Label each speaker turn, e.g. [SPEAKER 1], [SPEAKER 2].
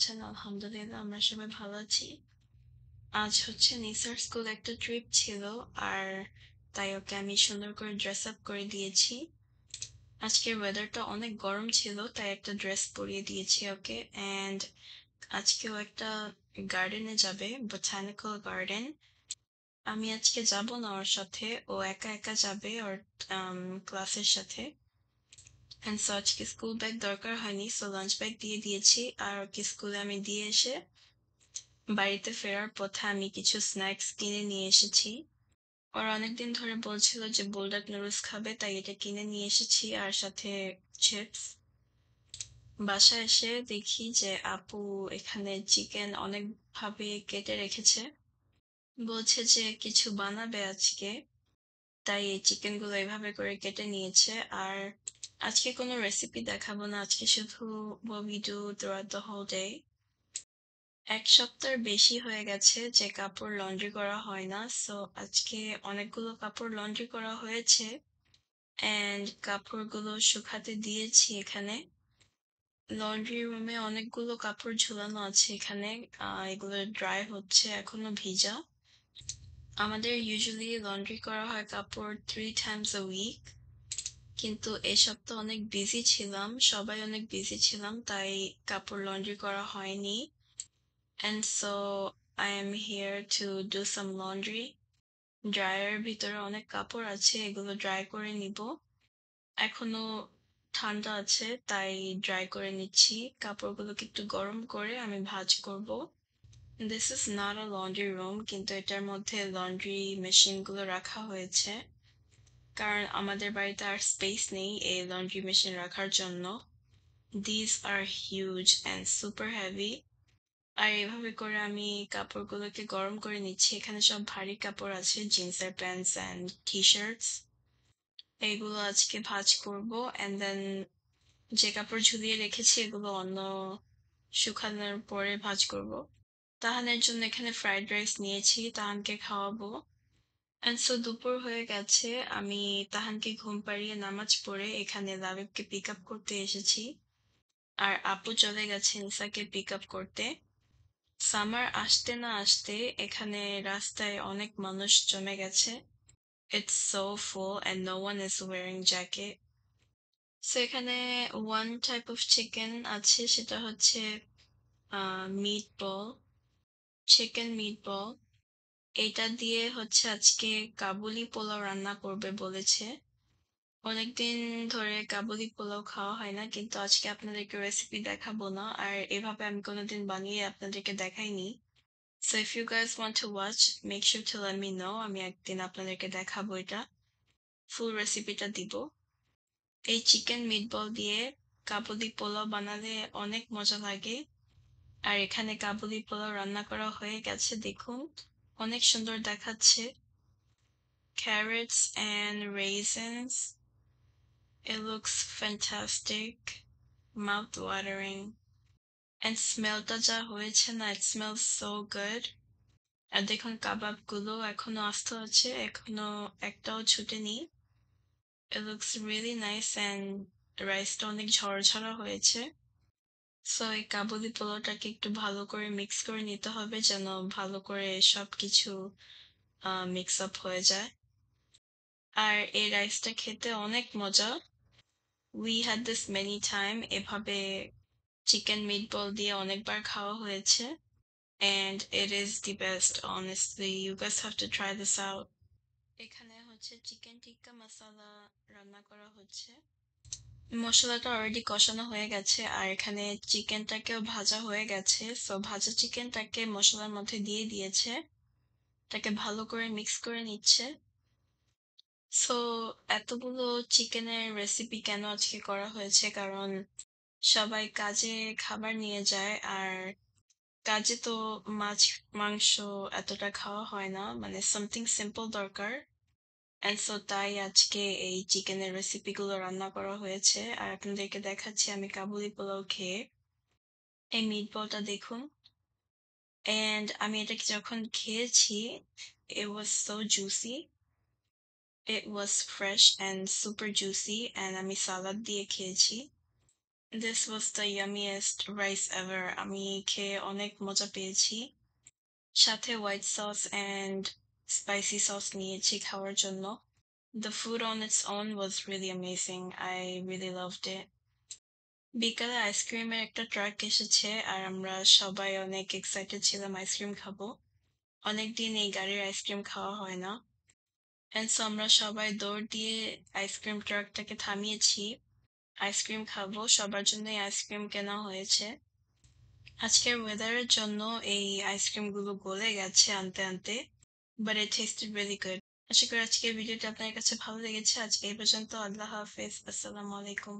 [SPEAKER 1] আছেন? আলহামদুলিল্লাহ আমরা সবাই ভালো আছি। আজ হচ্ছে নিসার স্কুল একটা ট্রিপ ছিল আর তাই ওকে আমি সুন্দর করে ড্রেস আপ করে দিয়েছি। আজকের ওয়েদারটা অনেক গরম ছিল তাই একটা ড্রেস পরিয়ে দিয়েছি ওকে। অ্যান্ড আজকেও একটা গার্ডেনে যাবে, বোটানিক্যাল গার্ডেন। আমি আজকে যাব না ওর সাথে, ও একা একা যাবে ওর ক্লাসের সাথে। অ্যান্ড সো আজকে স্কুল ব্যাগ দরকার হয়নি, সো লাঞ্চ ব্যাগ দিয়ে দিয়েছি। আর ওকে স্কুলে আমি দিয়ে এসে বাড়িতে ফেরার পথে আমি কিছু স্ন্যাক্স কিনে নিয়ে এসেছি। ওরা অনেকদিন ধরে বলছিল যে বোলডাক নুডলস খাবে, তাই এটা কিনে নিয়ে এসেছি আর সাথে চিপস। বাসায় এসে দেখি যে আপু এখানে চিকেন অনেকভাবে কেটে রেখেছে, বলছে যে কিছু বানাবে আজকে, তাই এই চিকেন গুলো এভাবে করে কেটে নিয়েছে। আর আজকে কোনো রেসিপি দেখাবো না, আজকে শুধু what we do throughout the whole day। এক সপ্তাহের বেশি হয়ে গেছে যে কাপড় লন্ড্রি করা হয় না, সো আজকে অনেকগুলো কাপড় লন্ড্রি করা হয়েছে অ্যান্ড কাপড়গুলো শুকাতে দিয়েছি এখানে। লন্ড্রি রুমে অনেকগুলো কাপড় ঝুলানো আছে এখানে, এগুলো ড্রাই হচ্ছে, এখনো ভিজা। আমাদের ইউজুয়ালি লন্ড্রি করা হয় কাপড় 3 times a week, কিন্তু এই সপ্তাহ অনেক বিজি ছিলাম, সবাই অনেক বিজি ছিলাম, তাই কাপড় লন্ড্রি করা হয়নি। And so I am here to do some laundry. ড্রায়ারের ভিতরে অনেক কাপড় আছে, এগুলো ড্রাই করে নিব। এখনো ঠান্ডা আছে তাই ড্রাই করে নিচ্ছি। কাপড়গুলোকে একটু গরম করে আমি ভাঁজ করব। This is not a laundry room, কিন্তু এটার মধ্যে লন্ড্রি মেশিনগুলো রাখা হয়েছে, কারণ আমাদের বাড়িতে আর স্পেস নেই এই লন্ড্রি মেশিন রাখার জন্য। These are huge and super heavy. আর এভাবে করে আমি কাপড়গুলোকে গরম করে নিচ্ছি। এখানে সব ভারী কাপড় আছে, জিন্সের প্যান্টস অ্যান্ড টি শার্টস। এইগুলো আজকে ভাঁজ করব অ্যান্ড দেন যে কাপড় ঝুলিয়ে রেখেছি এগুলো অন্য শুকানোর পরে ভাঁজ করব। তাহানের জন্য এখানে ফ্রাইড রাইস নিয়েছি, তাহানকে খাওয়াবো। অ্যান্ড সো দুপুর হয়ে গেছে, আমি তাহানকে ঘুম পাড়িয়ে নামাজ পড়ে এখানে লাবিবকে পিক আপ করতে এসেছি। আর আপু চলে গেছে নিসাকে পিক আপ করতে। সামার আসতে না আসতে এখানে রাস্তায় অনেক মানুষ জমে গেছে। It's so full and no one is wearing jacket. So এখানে one type of chicken আছে, সেটা হচ্ছে মিট বল, চিকেন মিট বল। এটা দিয়ে হচ্ছে আজকে কাবুলি পোলাও রান্না করবে বলেছে। অনেকদিন ধরে কাবুলি পোলাও খাওয়া হয় না, কিন্তু আজকে আপনাদেরকে রেসিপি দেখাবো না, আর এভাবে আমি কোনোদিন বানিয়ে আপনাদেরকে দেখাইনি। So if you guys want to watch, make sure to let me know. আমি একদিন আপনাদেরকে দেখাবো এটা, ফুল রেসিপিটা দিব। এই চিকেন মিটবল দিয়ে কাবুলি পোলাও বানালে অনেক মজা লাগে। আর এখানে কাবুলি পোলাও রান্না করা হয়ে গেছে, দেখুন অনেক সুন্দর দেখাচ্ছে। Carrots and raisins. It looks fantastic, mouth watering. And স্মেলটা যা হয়েছে না, it smells so good. আর দেখুন কাবাবগুলো এখনো আস্ত আছে, এখনো একটাও ছুটেনি। It looks really nice and রাইসটা অনেক ঝরঝরা হয়েছে। সো এই কাবুলি পোলাওটাকে একটু ভালো করে মিক্স করে নিতে হবে যেন ভালো করে সবকিছু মিক্স আপ হয়ে যায়। আর এই রাইসটা খেতে অনেক মজা। We had this many time, এভাবে চিকেন মিটবল দিয়ে অনেকবার খাওয়া হয়েছে। And it is the best, honestly. You guys have to try this out. এখানে হচ্ছে চিকেন টিক্কা মশলা রান্না করা হচ্ছে। মশলাটা অলরেডি কষানো হয়ে গেছে আর এখানে চিকেনটাকেও ভাজা হয়ে গেছে, সো ভাজা চিকেনটাকে মশলার মধ্যে দিয়ে দিয়েছে, তাকে ভালো করে মিক্স করে নিচ্ছে। সো এতগুলো চিকেনের রেসিপি কেন আজকে করা হয়েছে, কারণ সবাই কাজে খাবার নিয়ে যায় আর কাজে তো মাছ মাংস এতটা খাওয়া হয় না, মানে সামথিং সিম্পল দরকার। অ্যান্ড সো তাই আজকে এই চিকেনের রেসিপিগুলো রান্না করা হয়েছে। আর আপনাদেরকে দেখাচ্ছি আমি কাবুলি পোলাও খেয়ে। এই মিটবলটা দেখুন। অ্যান্ড আমি এটা যখন খেয়েছি, it was so juicy. It was fresh and super juicy, and আমি সালাদ দিয়ে খেয়েছি। This was the yummiest rice ever. আমি খেয়ে অনেক মজা পেয়েছি। সাথে white sauce and spicy sauce নিয়েছি খাওয়ার জন্য। The food on its own was really amazing. I really loved it. বিকালে আইসক্রিমের একটা ট্রাক এসেছে আর আমরা সবাই অনেক এক্সাইটেড ছিলাম আইসক্রিম খাবো। অনেকদিন এই গাড়ির আইসক্রিম খাওয়া হয় না। অ্যান্ড সো আমরা সবাই দৌড় দিয়ে আইসক্রিম ট্রাকটাকে থামিয়েছি। আইসক্রিম খাবো। সবার জন্যই আইসক্রিম কেনা হয়েছে। আজকের ওয়েদারের জন্য এই আইসক্রিমগুলো গলে গেছে আনতে। But it tasted really good. আশা করি আজকের ভিডিওটা আপনার কাছে ভালো লেগেছে। আজকে এই পর্যন্ত। আল্লাহ হাফেজ। আসসালামু আলাইকুম।